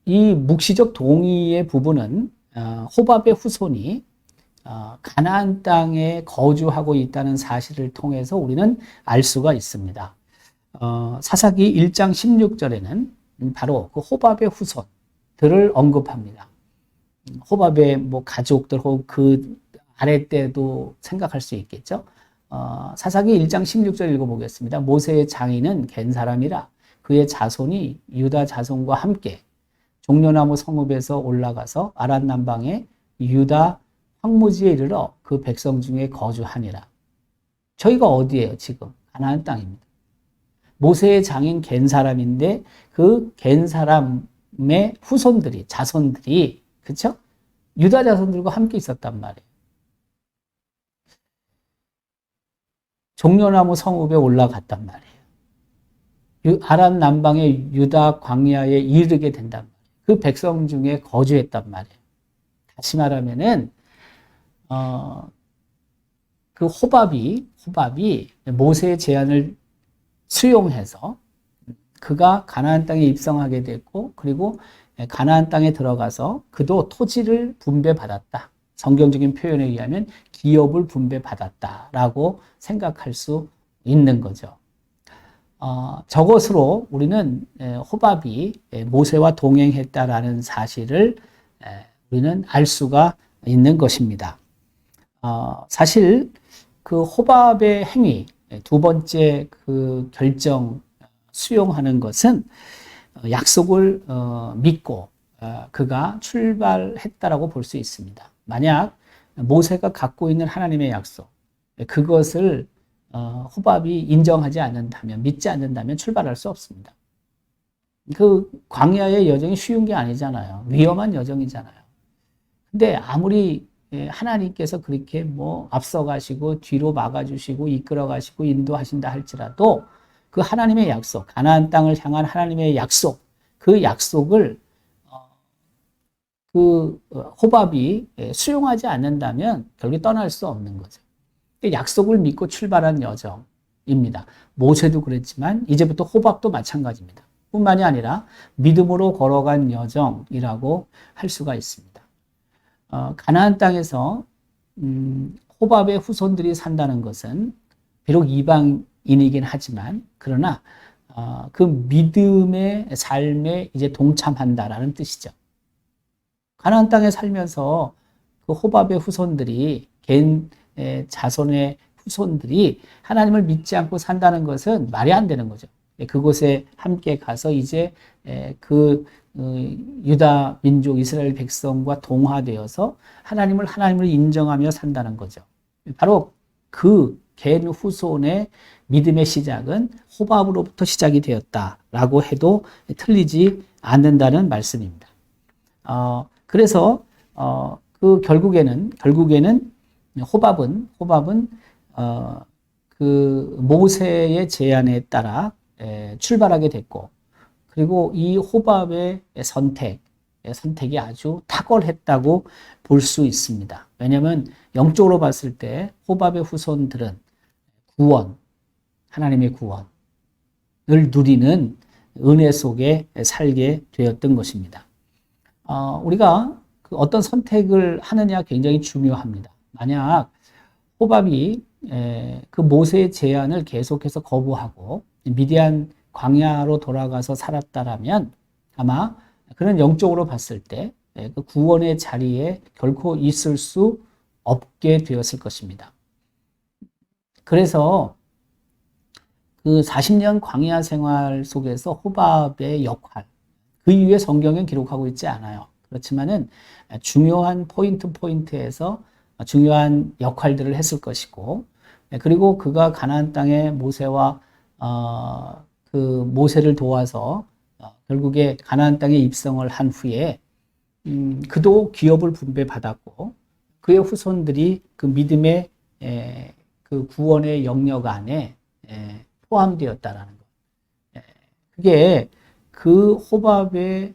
이 묵시적 동의의 부분은 호밥의 후손이 가나안 땅에 거주하고 있다는 사실을 통해서 우리는 알 수가 있습니다. 사사기 1장 16절에는 바로 그 호밥의 후손들을 언급합니다. 호밥의 뭐 가족들 혹은 그 아래 때도 생각할 수 있겠죠. 사사기 1장 16절 읽어보겠습니다. 모세의 장인은 겐 사람이라 그의 자손이 유다 자손과 함께 종려나무 성읍에서 올라가서 아랏 남방의 유다 황무지에 이르러 그 백성 중에 거주하니라. 저희가 어디예요 지금? 가나안 땅입니다. 모세의 장인 겐 사람인데 그 겐 사람의 후손들이 자손들이 그렇죠? 유다 자손들과 함께 있었단 말이에요. 종려나무 성읍에 올라갔단 말이에요. 아랏 남방의 유다 광야에 이르게 된단 말이에요. 그 백성 중에 거주했단 말이에요. 다시 말하면은 그 호밥이 모세의 제안을 수용해서 그가 가나안 땅에 입성하게 됐고 그리고 가나안 땅에 들어가서 그도 토지를 분배받았다. 성경적인 표현에 의하면 기업을 분배받았다라고 생각할 수 있는 거죠. 저것으로 우리는 호밥이 모세와 동행했다라는 사실을 우리는 알 수가 있는 것입니다. 사실 그 호밥의 행위, 두 번째 그 결정 수용하는 것은 약속을 믿고 그가 출발했다라고 볼 수 있습니다. 만약 모세가 갖고 있는 하나님의 약속, 그것을 호밥이 인정하지 않는다면, 믿지 않는다면 출발할 수 없습니다. 그 광야의 여정이 쉬운 게 아니잖아요. 위험한 여정이잖아요. 근데 아무리 하나님께서 그렇게 뭐 앞서가시고 뒤로 막아주시고 이끌어가시고 인도하신다 할지라도 그 하나님의 약속, 가나안 땅을 향한 하나님의 약속, 그 약속을 그 호밥이 수용하지 않는다면 결국 떠날 수 없는 거죠. 약속을 믿고 출발한 여정입니다. 모세도 그랬지만 이제부터 호밥도 마찬가지입니다. 뿐만이 아니라 믿음으로 걸어간 여정이라고 할 수가 있습니다. 가나안 땅에서 호밥의 후손들이 산다는 것은 비록 이방인이긴 하지만 그러나 그 믿음의 삶에 이제 동참한다라는 뜻이죠. 가나안 땅에 살면서 그 호밥의 후손들이 겐 자손의 후손들이 하나님을 믿지 않고 산다는 것은 말이 안 되는 거죠. 그곳에 함께 가서 이제 그 유다 민족 이스라엘 백성과 동화되어서 하나님을 인정하며 산다는 거죠. 바로 그 겐 후손의 믿음의 시작은 호밥으로부터 시작이 되었다라고 해도 틀리지 않는다는 말씀입니다. 그래서 그 결국에는 호밥은 그 모세의 제안에 따라 출발하게 됐고, 그리고 이 호밥의 선택이 아주 탁월했다고 볼 수 있습니다. 왜냐하면 영적으로 봤을 때 호밥의 후손들은 하나님의 구원을 누리는 은혜 속에 살게 되었던 것입니다. 우리가 그 어떤 선택을 하느냐 굉장히 중요합니다. 만약 호밥이 그 모세의 제안을 계속해서 거부하고 미디안 광야로 돌아가서 살았다라면 아마 그는 영적으로 봤을 때 그 구원의 자리에 결코 있을 수 없게 되었을 것입니다. 그래서 그 40년 광야 생활 속에서 호밥의 역할, 그 이후에 성경엔 기록하고 있지 않아요. 그렇지만은 중요한 포인트에서 중요한 역할들을 했을 것이고, 그리고 그가 가나안 땅에 모세와 그 모세를 도와서 결국에 가나안 땅에 입성을 한 후에 그도 기업을 분배받았고 그의 후손들이 그 믿음의 그 구원의 영역 안에 포함되었다라는 것. 그게 그 호밥의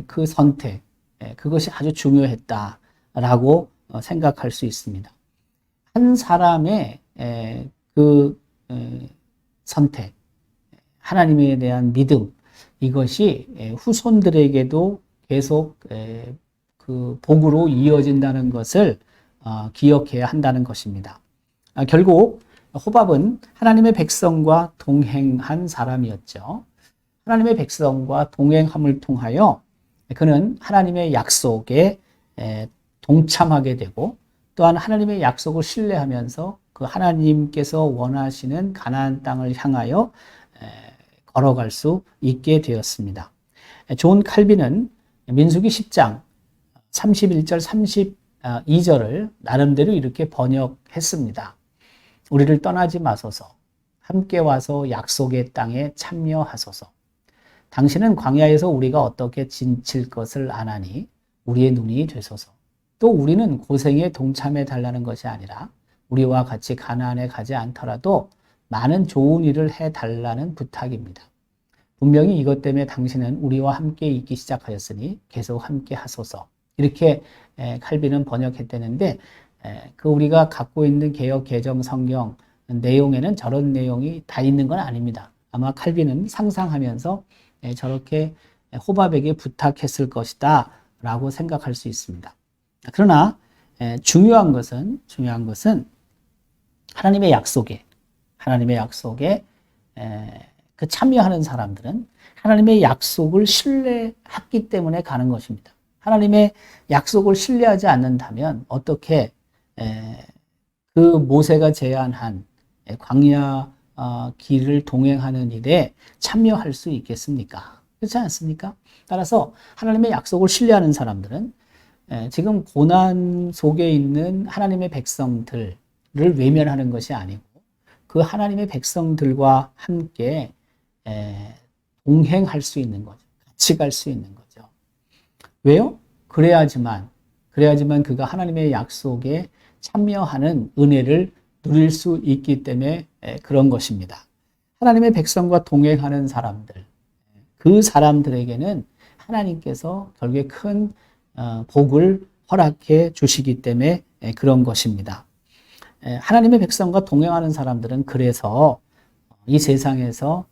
그 선택, 그것이 아주 중요했다라고 생각할 수 있습니다. 한 사람의 그 선택, 하나님에 대한 믿음, 이것이 후손들에게도 계속 그 복으로 이어진다는 것을 기억해야 한다는 것입니다. 결국 호밥은 하나님의 백성과 동행한 사람이었죠. 하나님의 백성과 동행함을 통하여 그는 하나님의 약속에 동참하게 되고, 또한 하나님의 약속을 신뢰하면서 그 하나님께서 원하시는 가나안 땅을 향하여 걸어갈 수 있게 되었습니다. 존 칼빈은 민수기 10장 31절 32절을 나름대로 이렇게 번역했습니다. 우리를 떠나지 마소서, 함께 와서 약속의 땅에 참여하소서. 당신은 광야에서 우리가 어떻게 지칠 것을 아나니 우리의 눈이 되소서. 또 우리는 고생에 동참해 달라는 것이 아니라 우리와 같이 가나안에 가지 않더라도 많은 좋은 일을 해 달라는 부탁입니다. 분명히 이것 때문에 당신은 우리와 함께 있기 시작하였으니 계속 함께 하소서. 이렇게 칼빈은 번역했다는데, 그 우리가 갖고 있는 개역 개정 성경 내용에는 저런 내용이 다 있는 건 아닙니다. 아마 칼빈은 상상하면서 저렇게 호밥에게 부탁했을 것이다 라고 생각할 수 있습니다. 그러나 중요한 것은 하나님의 약속에 그 참여하는 사람들은 하나님의 약속을 신뢰했기 때문에 가는 것입니다. 하나님의 약속을 신뢰하지 않는다면 어떻게 그 모세가 제안한 광야 길을 동행하는 일에 참여할 수 있겠습니까? 그렇지 않습니까? 따라서 하나님의 약속을 신뢰하는 사람들은 지금 고난 속에 있는 하나님의 백성들을 외면하는 것이 아니고 그 하나님의 백성들과 함께 동행할 수 있는 거죠. 같이 갈 수 있는 거죠. 왜요? 그래야지만 그가 하나님의 약속에 참여하는 은혜를 누릴 수 있기 때문에 그런 것입니다. 하나님의 백성과 동행하는 사람들, 그 사람들에게는 하나님께서 결국에 큰 복을 허락해 주시기 때문에 그런 것입니다. 하나님의 백성과 동행하는 사람들은 그래서 이 세상에서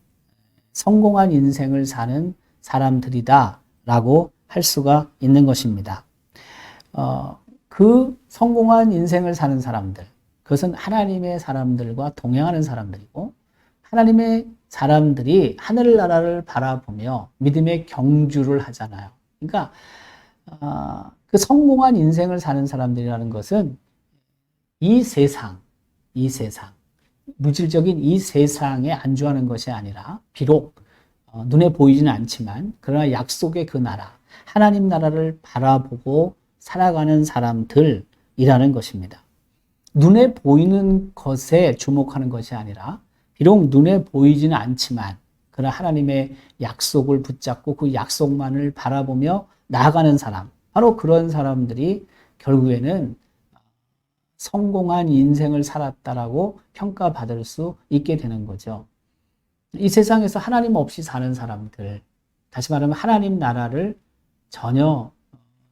성공한 인생을 사는 사람들이다라고 할 수가 있는 것입니다. 그 성공한 인생을 사는 사람들, 그것은 하나님의 사람들과 동행하는 사람들이고, 하나님의 사람들이 하늘나라를 바라보며 믿음의 경주를 하잖아요. 그러니까 그 성공한 인생을 사는 사람들이라는 것은 이 세상, 물질적인 이 세상에 안주하는 것이 아니라 비록 눈에 보이지는 않지만 그러나 약속의 그 나라, 하나님 나라를 바라보고 살아가는 사람들이라는 것입니다. 눈에 보이는 것에 주목하는 것이 아니라 비록 눈에 보이지는 않지만 그러나 하나님의 약속을 붙잡고 그 약속만을 바라보며 나아가는 사람, 바로 그런 사람들이 결국에는 성공한 인생을 살았다라고 평가받을 수 있게 되는 거죠. 이 세상에서 하나님 없이 사는 사람들, 다시 말하면 하나님 나라를 전혀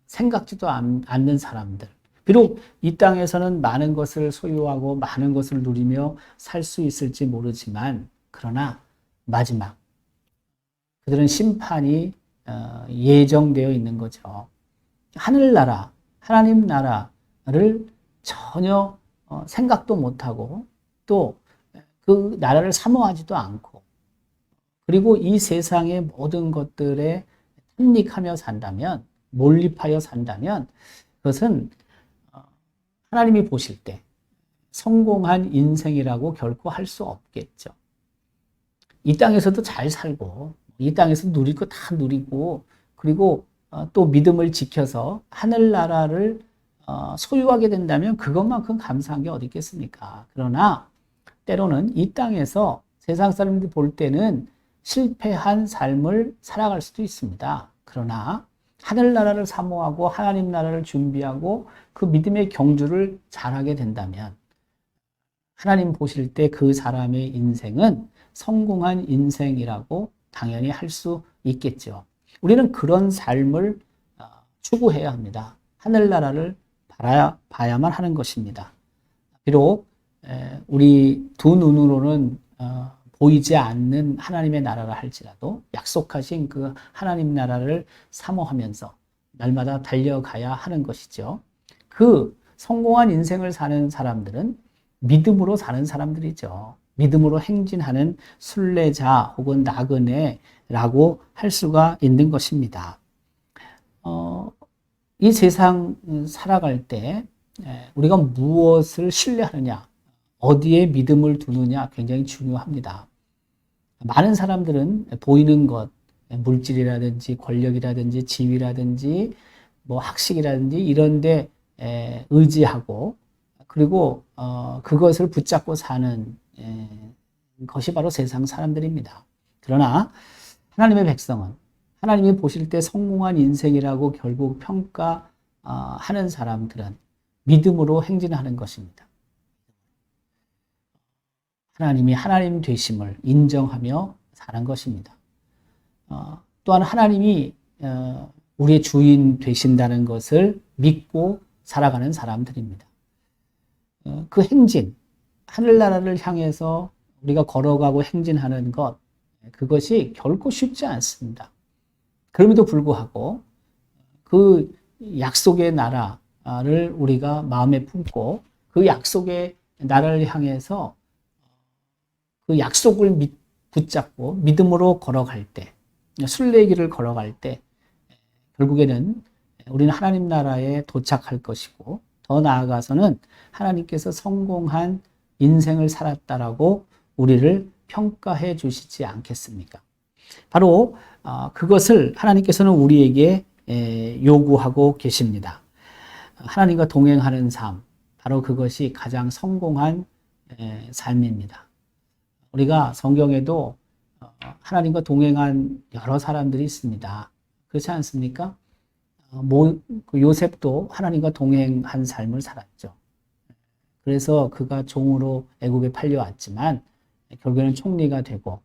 생각지도 않는 사람들, 비록 이 땅에서는 많은 것을 소유하고 많은 것을 누리며 살 수 있을지 모르지만 그러나 마지막 그들은 심판이 예정되어 있는 거죠. 하늘나라, 하나님 나라를 전혀 생각도 못하고 또 그 나라를 사모하지도 않고, 그리고 이 세상의 모든 것들에 탐닉하며 산다면, 몰입하여 산다면 그것은 하나님이 보실 때 성공한 인생이라고 결코 할 수 없겠죠. 이 땅에서도 잘 살고 이 땅에서 누릴 거 다 누리고, 그리고 또 믿음을 지켜서 하늘나라를 소유하게 된다면 그것만큼 감사한 게 어디 있겠습니까? 그러나 때로는 이 땅에서 세상 사람들이 볼 때는 실패한 삶을 살아갈 수도 있습니다. 그러나 하늘나라를 사모하고 하나님 나라를 준비하고 그 믿음의 경주를 잘하게 된다면 하나님 보실 때 그 사람의 인생은 성공한 인생이라고 당연히 할 수 있겠죠. 우리는 그런 삶을 추구해야 합니다. 하늘나라를 봐야만 하는 것입니다. 비록 우리 두 눈으로는 보이지 않는 하나님의 나라라 할지라도 약속하신 그 하나님 나라를 사모하면서 날마다 달려가야 하는 것이죠. 그 성공한 인생을 사는 사람들은 믿음으로 사는 사람들이죠. 믿음으로 행진하는 순례자 혹은 나그네라고 할 수가 있는 것입니다. 이 세상 살아갈 때 우리가 무엇을 신뢰하느냐, 어디에 믿음을 두느냐 굉장히 중요합니다. 많은 사람들은 보이는 것, 물질이라든지 권력이라든지 지위라든지 뭐 학식이라든지 이런 데 의지하고 그리고 그것을 붙잡고 사는 것이 바로 세상 사람들입니다. 그러나 하나님의 백성은 하나님이 보실 때 성공한 인생이라고 결국 평가하는 사람들은 믿음으로 행진하는 것입니다. 하나님이 하나님 되심을 인정하며 사는 것입니다. 또한 하나님이 우리의 주인 되신다는 것을 믿고 살아가는 사람들입니다. 그 행진, 하늘나라를 향해서 우리가 걸어가고 행진하는 것, 그것이 결코 쉽지 않습니다. 그럼에도 불구하고 그 약속의 나라를 우리가 마음에 품고 그 약속의 나라를 향해서 그 약속을 붙잡고 믿음으로 걸어갈 때, 순례길을 걸어갈 때 결국에는 우리는 하나님 나라에 도착할 것이고 더 나아가서는 하나님께서 성공한 인생을 살았다라고 우리를 평가해 주시지 않겠습니까? 바로 그것을 하나님께서는 우리에게 요구하고 계십니다. 하나님과 동행하는 삶, 바로 그것이 가장 성공한 삶입니다. 우리가 성경에도 하나님과 동행한 여러 사람들이 있습니다. 그렇지 않습니까? 요셉도 하나님과 동행한 삶을 살았죠. 그래서 그가 종으로 애굽에 팔려왔지만 결국에는 총리가 되고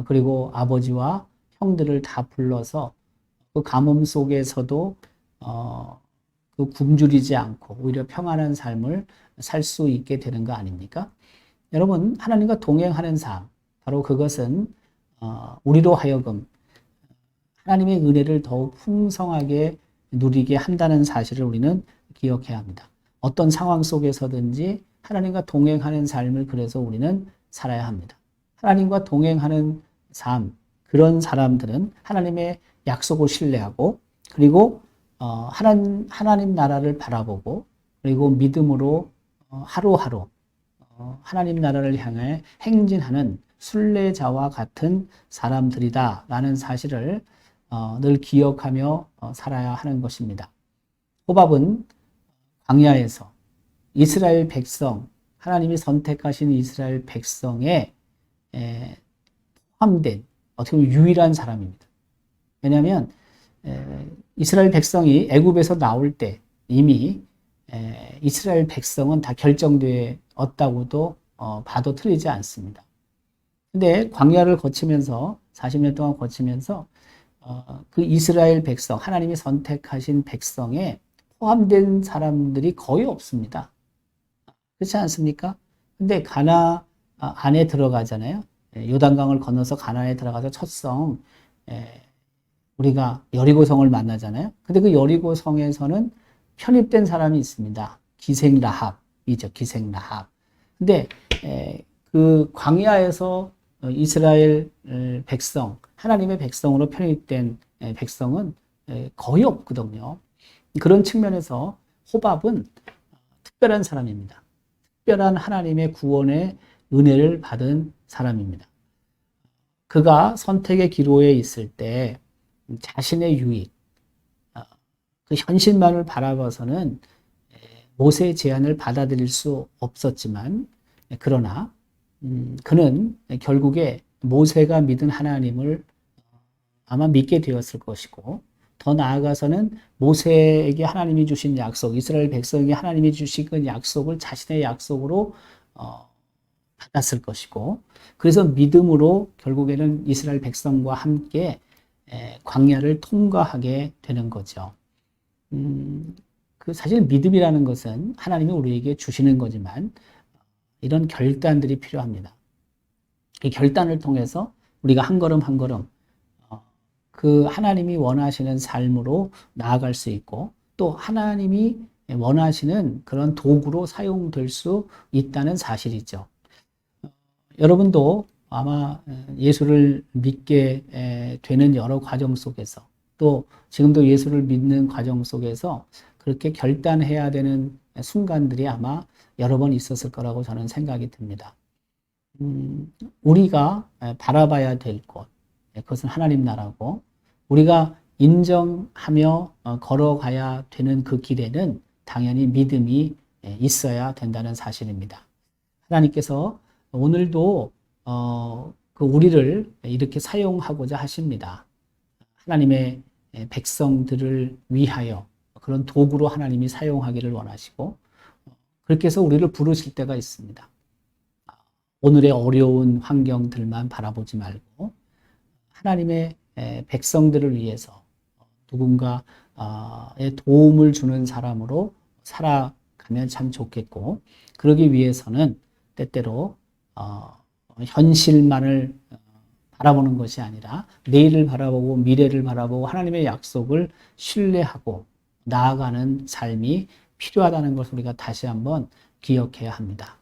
그리고 아버지와 형들을 다 불러서 그 가뭄 속에서도 그 굶주리지 않고 오히려 평안한 삶을 살 수 있게 되는 거 아닙니까? 여러분, 하나님과 동행하는 삶, 바로 그것은 우리로 하여금 하나님의 은혜를 더욱 풍성하게 누리게 한다는 사실을 우리는 기억해야 합니다. 어떤 상황 속에서든지 하나님과 동행하는 삶을 그래서 우리는 살아야 합니다. 하나님과 동행하는 삶, 그런 사람들은 하나님의 약속을 신뢰하고 그리고 하나님 나라를 바라보고 그리고 믿음으로 하루하루 하나님 나라를 향해 행진하는 순례자와 같은 사람들이다라는 사실을 늘 기억하며 살아야 하는 것입니다. 호밥은 광야에서 이스라엘 백성, 하나님이 선택하신 이스라엘 백성에 포함된 어떻게 보면 유일한 사람입니다. 왜냐하면 이스라엘 백성이 애굽에서 나올 때 이미 이스라엘 백성은 다 결정되었다고도 봐도 틀리지 않습니다. 근데 광야를 거치면서 40년 동안 거치면서 그 이스라엘 백성, 하나님이 선택하신 백성에 포함된 사람들이 거의 없습니다. 그렇지 않습니까? 근데 가나 안에 들어가잖아요. 요단강을 건너서 가나안에 들어가서 첫성 우리가 여리고성을 만나잖아요. 근데 그 여리고성에서는 편입된 사람이 있습니다. 기생 라합이죠. 기생 라합. 근데 그 광야에서 이스라엘 백성, 하나님의 백성으로 편입된 백성은 거의 없거든요. 그런 측면에서 호밥은 특별한 사람입니다. 특별한 하나님의 구원의 은혜를 받은 사람입니다. 그가 선택의 기로에 있을 때 자신의 유익, 그 현실만을 바라봐서는 모세의 제안을 받아들일 수 없었지만 그러나 그는 결국에 모세가 믿은 하나님을 아마 믿게 되었을 것이고 더 나아가서는 모세에게 하나님이 주신 약속, 이스라엘 백성에게 하나님이 주신 그 약속을 자신의 약속으로 받았을 것이고, 그래서 믿음으로 결국에는 이스라엘 백성과 함께 광야를 통과하게 되는 거죠. 그 사실 믿음이라는 것은 하나님이 우리에게 주시는 거지만 이런 결단들이 필요합니다. 이 결단을 통해서 우리가 한 걸음 한 걸음 그 하나님이 원하시는 삶으로 나아갈 수 있고, 또 하나님이 원하시는 그런 도구로 사용될 수 있다는 사실이죠. 여러분도 아마 예수를 믿게 되는 여러 과정 속에서, 또 지금도 예수를 믿는 과정 속에서 그렇게 결단해야 되는 순간들이 아마 여러 번 있었을 거라고 저는 생각이 듭니다. 우리가 바라봐야 될 곳, 그것은 하나님 나라고, 우리가 인정하며 걸어가야 되는 그 길에는 당연히 믿음이 있어야 된다는 사실입니다. 하나님께서 오늘도 그 우리를 이렇게 사용하고자 하십니다. 하나님의 백성들을 위하여 그런 도구로 하나님이 사용하기를 원하시고, 그렇게 해서 우리를 부르실 때가 있습니다. 오늘의 어려운 환경들만 바라보지 말고 하나님의 백성들을 위해서 누군가의 도움을 주는 사람으로 살아가면 참 좋겠고, 그러기 위해서는 때때로 현실만을 바라보는 것이 아니라 내일을 바라보고 미래를 바라보고 하나님의 약속을 신뢰하고 나아가는 삶이 필요하다는 것을 우리가 다시 한번 기억해야 합니다.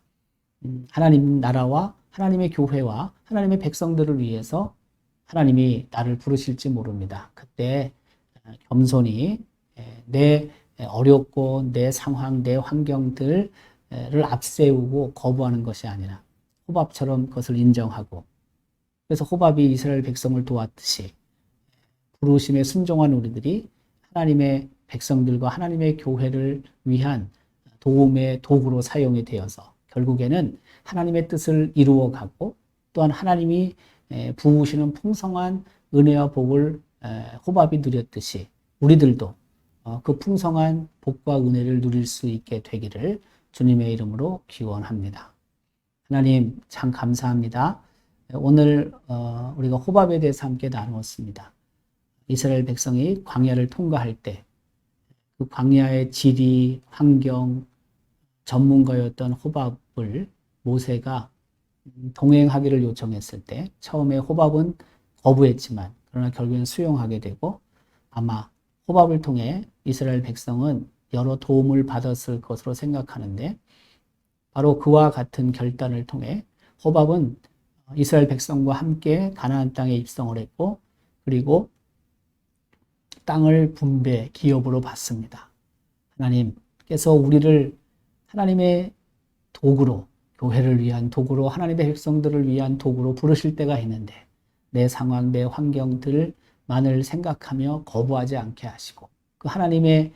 하나님 나라와 하나님의 교회와 하나님의 백성들을 위해서 하나님이 나를 부르실지 모릅니다. 그때 겸손히 내 어렵고 내 상황, 내 환경들을 앞세우고 거부하는 것이 아니라 호밥처럼 그것을 인정하고, 그래서 호밥이 이스라엘 백성을 도왔듯이 부르심에 순종한 우리들이 하나님의 백성들과 하나님의 교회를 위한 도움의 도구로 사용이 되어서 결국에는 하나님의 뜻을 이루어가고, 또한 하나님이 부으시는 풍성한 은혜와 복을 호밥이 누렸듯이 우리들도 그 풍성한 복과 은혜를 누릴 수 있게 되기를 주님의 이름으로 기원합니다. 하나님 참 감사합니다. 오늘 우리가 호밥에 대해서 함께 나누었습니다. 이스라엘 백성이 광야를 통과할 때 그 광야의 지리, 환경, 전문가였던 호밥을 모세가 동행하기를 요청했을 때 처음에 호밥은 거부했지만 그러나 결국엔 수용하게 되고, 아마 호밥을 통해 이스라엘 백성은 여러 도움을 받았을 것으로 생각하는데, 바로 그와 같은 결단을 통해 호밥은 이스라엘 백성과 함께 가나안 땅에 입성을 했고, 그리고 땅을 분배, 기업으로 받습니다. 하나님께서 우리를 하나님의 도구로, 교회를 위한 도구로, 하나님의 백성들을 위한 도구로 부르실 때가 있는데, 내 상황, 내 환경들만을 생각하며 거부하지 않게 하시고, 그 하나님의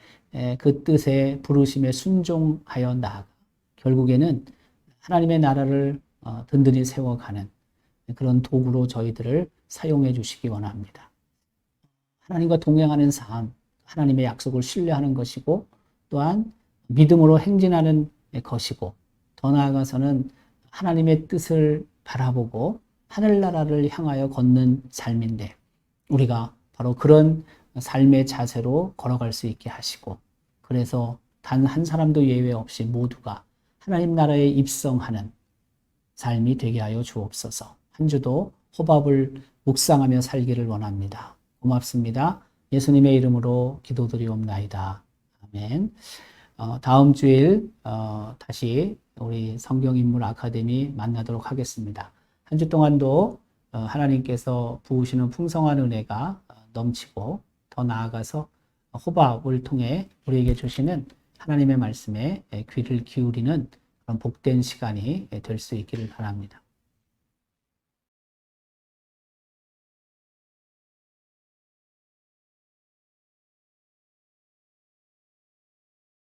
그 뜻에 부르심에 순종하여 나아가 결국에는 하나님의 나라를 든든히 세워가는 그런 도구로 저희들을 사용해 주시기 원합니다. 하나님과 동행하는 삶, 하나님의 약속을 신뢰하는 것이고, 또한 믿음으로 행진하는 것이고, 더 나아가서는 하나님의 뜻을 바라보고 하늘나라를 향하여 걷는 삶인데, 우리가 바로 그런 삶의 자세로 걸어갈 수 있게 하시고, 그래서 단 한 사람도 예외 없이 모두가 하나님 나라에 입성하는 삶이 되게 하여 주옵소서. 한 주도 호밥을 묵상하며 살기를 원합니다. 고맙습니다. 예수님의 이름으로 기도드리옵나이다. 아멘. 다음 주일 다시 우리 성경인물 아카데미 만나도록 하겠습니다. 한 주 동안도 하나님께서 부으시는 풍성한 은혜가 넘치고, 더 나아가서 호밥을 통해 우리에게 주시는 하나님의 말씀에 귀를 기울이는 그런 복된 시간이 될 수 있기를 바랍니다.